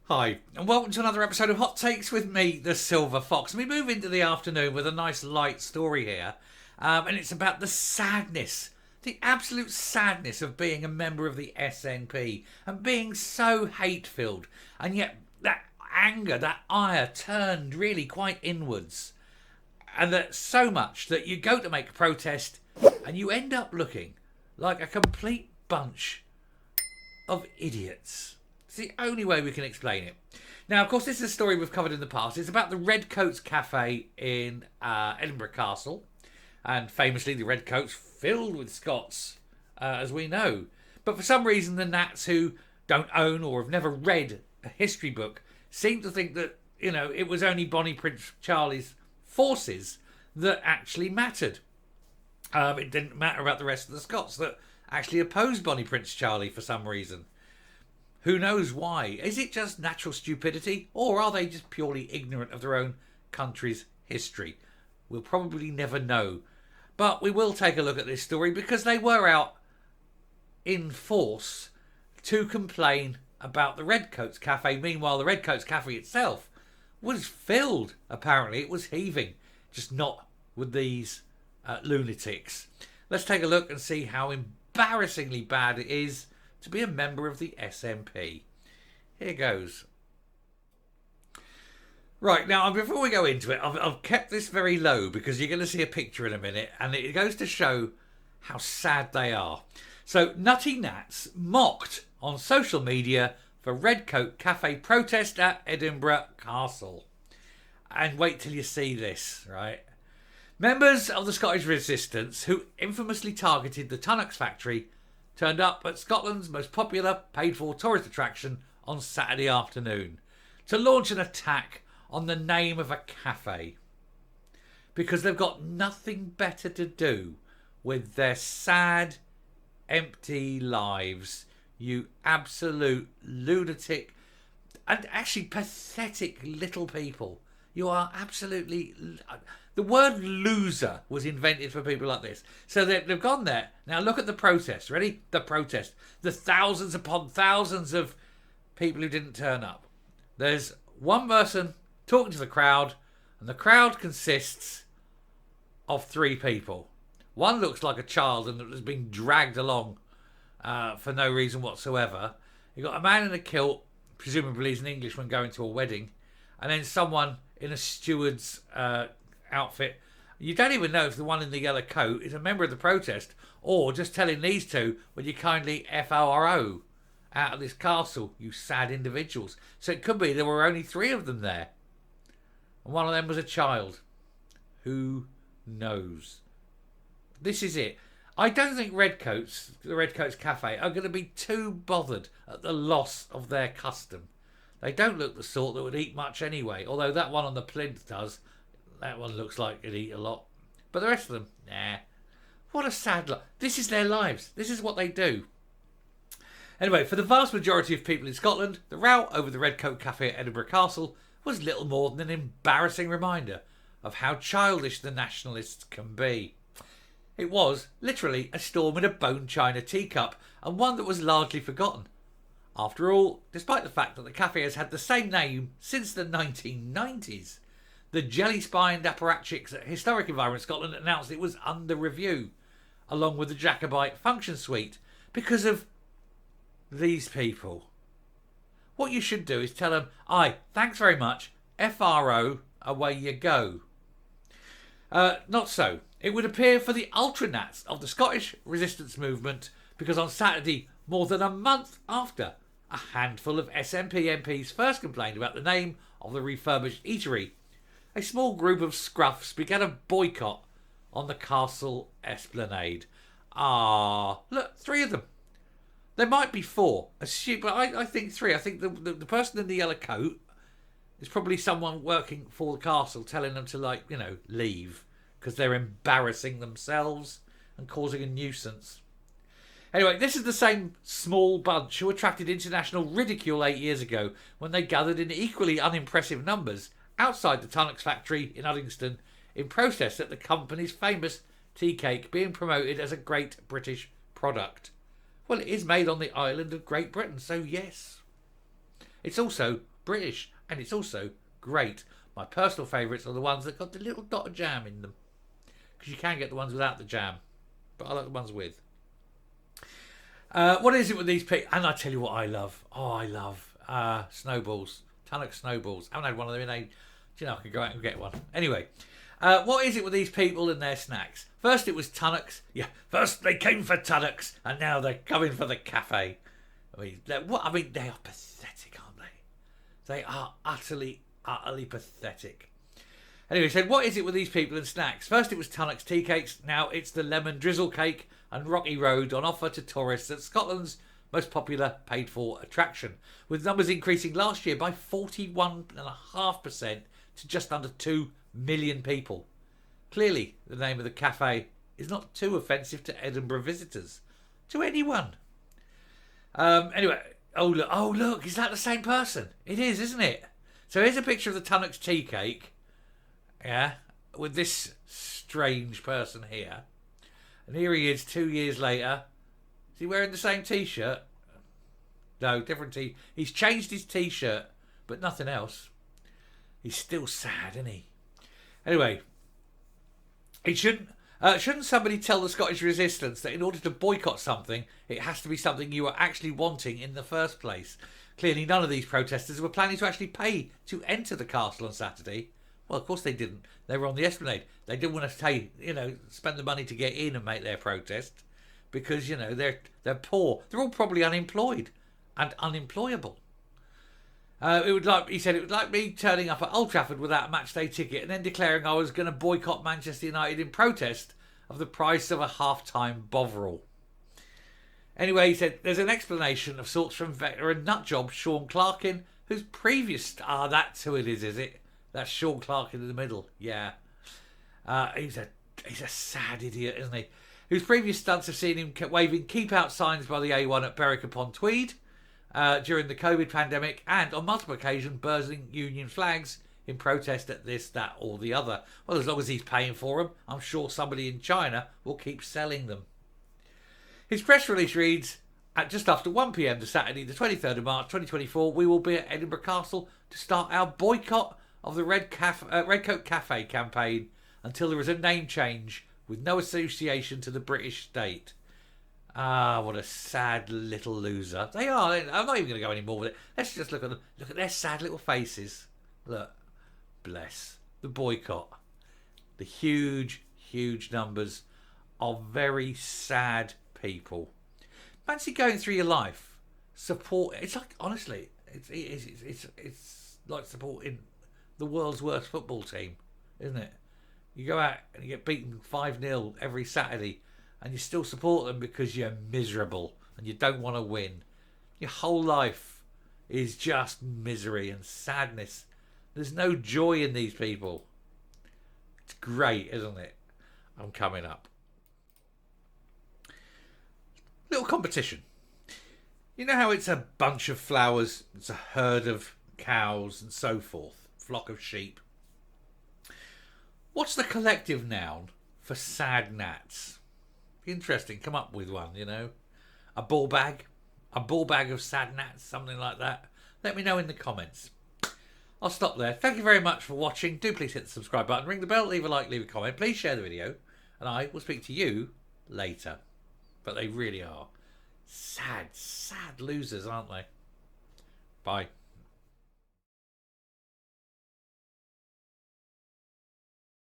Hi, and welcome to another episode of Hot Takes with me, the Silver Fox. We move into the afternoon with a nice light story here, and it's about the sadness, the absolute sadness of being a member of the SNP and being so hate-filled, and yet that anger, that ire turned really quite inwards, and that so much that you go to make a protest and you end up looking like a complete bunch of idiots. It's the only way we can explain it. Now, of course, this is a story we've covered in the past. It's about the Redcoats cafe in Edinburgh Castle. And famously, the Redcoats filled with Scots, as we know. But for some reason, the Nats who don't own or have never read a history book seem to think that, it was only Bonnie Prince Charlie's forces that actually mattered. It didn't matter about the rest of the Scots that actually opposed Bonnie Prince Charlie for some reason. Who knows why? Is it just natural stupidity, or are they just purely ignorant of their own country's history? We'll probably never know. But we will take a look at this story because they were out in force to complain about the Redcoats Cafe. Meanwhile, the Redcoats Cafe itself was filled, apparently. It was heaving, just not with these lunatics. Let's take a look and see how embarrassingly bad it is to be a member of the SNP. Here goes. Right, now before we go into it, I've kept this very low because you're going to see a picture in a minute and it goes to show how sad they are. So, Nutty Nats mocked on social media for Redcoat Cafe protest at Edinburgh Castle. And wait till you see this, right? Members of the Scottish Resistance, who infamously targeted the Tunnocks factory, turned up at Scotland's most popular paid-for tourist attraction on Saturday afternoon to launch an attack on the name of a cafe because they've got nothing better to do with their sad, empty lives. You absolute lunatic and actually pathetic little people. You are absolutely... The word loser was invented for people like this. So they've gone there. Now look at the protest. Ready? The protest. The thousands upon thousands of people who didn't turn up. There's one person talking to the crowd, and the crowd consists of three people. One looks like a child and has been dragged along for no reason whatsoever. You've got a man in a kilt, presumably he's an Englishman going to a wedding, and then someone in a steward's outfit. You don't even know if the one in the yellow coat is a member of the protest or just telling these two, will you kindly FORO out of this castle, you sad individuals. So it could be there were only three of them there. And one of them was a child. Who knows? This is it. I don't think the Redcoats Cafe, are going to be too bothered at the loss of their custom. They don't look the sort that would eat much anyway, although that one on the plinth does. That one looks like it'd eat a lot. But the rest of them, nah. What a sad lot. This is their lives. This is what they do. Anyway, for the vast majority of people in Scotland, the row over the Redcoat Cafe at Edinburgh Castle was little more than an embarrassing reminder of how childish the nationalists can be. It was, literally, a storm in a bone china teacup, and one that was largely forgotten. After all, despite the fact that the cafe has had the same name since the 1990s, the jelly-spined apparatchiks at Historic Environment Scotland announced it was under review, along with the Jacobite function suite, because of these people. What you should do is tell them, aye, thanks very much, FRO, away you go. Not so. It would appear for the ultra-nats of the Scottish resistance movement, because on Saturday, more than a month after, a handful of SNP MPs first complained about the name of the refurbished eatery, a small group of scruffs began a boycott on the castle esplanade. Look, three of them. There might be four, but I think three. I think the person in the yellow coat is probably someone working for the castle telling them to, leave because they're embarrassing themselves and causing a nuisance. Anyway, this is the same small bunch who attracted international ridicule 8 years ago when they gathered in equally unimpressive numbers outside the Tunnocks factory in Uddingston in protest at the company's famous tea cake being promoted as a great British product. Well, it is made on the island of Great Britain, so yes. It's also British, and it's also great. My personal favourites are the ones that got the little dot of jam in them, because you can get the ones without the jam, but I like the ones with. What is it with these people? And I tell you what I love. Oh, I love snowballs. Tunnock snowballs. I haven't had one of them in a... Do you know, I could go out and get one. Anyway, what is it with these people and their snacks? First it was Tunnocks. Yeah, first they came for Tunnocks, and now they're coming for the cafe. I mean, they are pathetic, aren't they? They are utterly pathetic. Anyway, he said, what is it with these people and snacks? First it was Tunnock's tea cakes. Now it's the lemon drizzle cake and Rocky Road on offer to tourists at Scotland's most popular paid-for attraction, with numbers increasing last year by 41.5% to just under 2 million people. Clearly, the name of the cafe is not too offensive to Edinburgh visitors, to anyone. Anyway, oh look, is that the same person? It is, isn't it? So here's a picture of the Tunnock's tea cake, yeah, with this strange person here. And here he is 2 years later. Is he wearing the same t-shirt? No, different He's changed his t-shirt, but nothing else. He's still sad, isn't he? Anyway, shouldn't somebody tell the Scottish Resistance that in order to boycott something, it has to be something you are actually wanting in the first place? Clearly, none of these protesters were planning to actually pay to enter the castle on Saturday. Well, of course they didn't. They were on the esplanade. They didn't want to spend the money to get in and make their protest because, they're poor. They're all probably unemployed and unemployable. He said it would like me turning up at Old Trafford without a match day ticket and then declaring I was going to boycott Manchester United in protest of the price of a half-time Bovril. Anyway, he said there's an explanation of sorts from veteran nutjob Sean Clarkin, whose previous... that's who it is it? That's Sean Clarkin in the middle. Yeah. He's a sad idiot, isn't he? Whose previous stunts have seen him waving keep out signs by the A1 at Berwick upon Tweed during the COVID pandemic, and on multiple occasions bursting Union flags in protest at this, that or the other. Well, as long as he's paying for them, I'm sure somebody in China will keep selling them. His press release reads, at just after 1 p.m. to Saturday the 23rd of March 2024, we will be at Edinburgh Castle to start our boycott of the Redcoat Cafe campaign until there is a name change with no association to the British state. What a sad little loser. They are. I'm not even going to go any more with it. Let's just look at them. Look at their sad little faces. Look. Bless. The boycott. The huge, huge numbers of very sad people. Fancy going through your life. Support. It's like, honestly, it's like supporting the world's worst football team, isn't it? You go out and you get beaten 5-0 every Saturday and you still support them because you're miserable and you don't want to win. Your whole life is just misery and sadness. There's no joy in these people. It's great, isn't it? I'm coming up. Little competition. You know how it's a bunch of flowers, it's a herd of cows and so forth, flock of sheep. What's the collective noun for sad gnats? Interesting, come up with one, A ball bag of sad gnats, something like that. Let me know in the comments. I'll stop there. Thank you very much for watching. Do please hit the subscribe button, ring the bell, leave a like, leave a comment. Please share the video, and I will speak to you later. But they really are sad, sad losers, aren't they? Bye.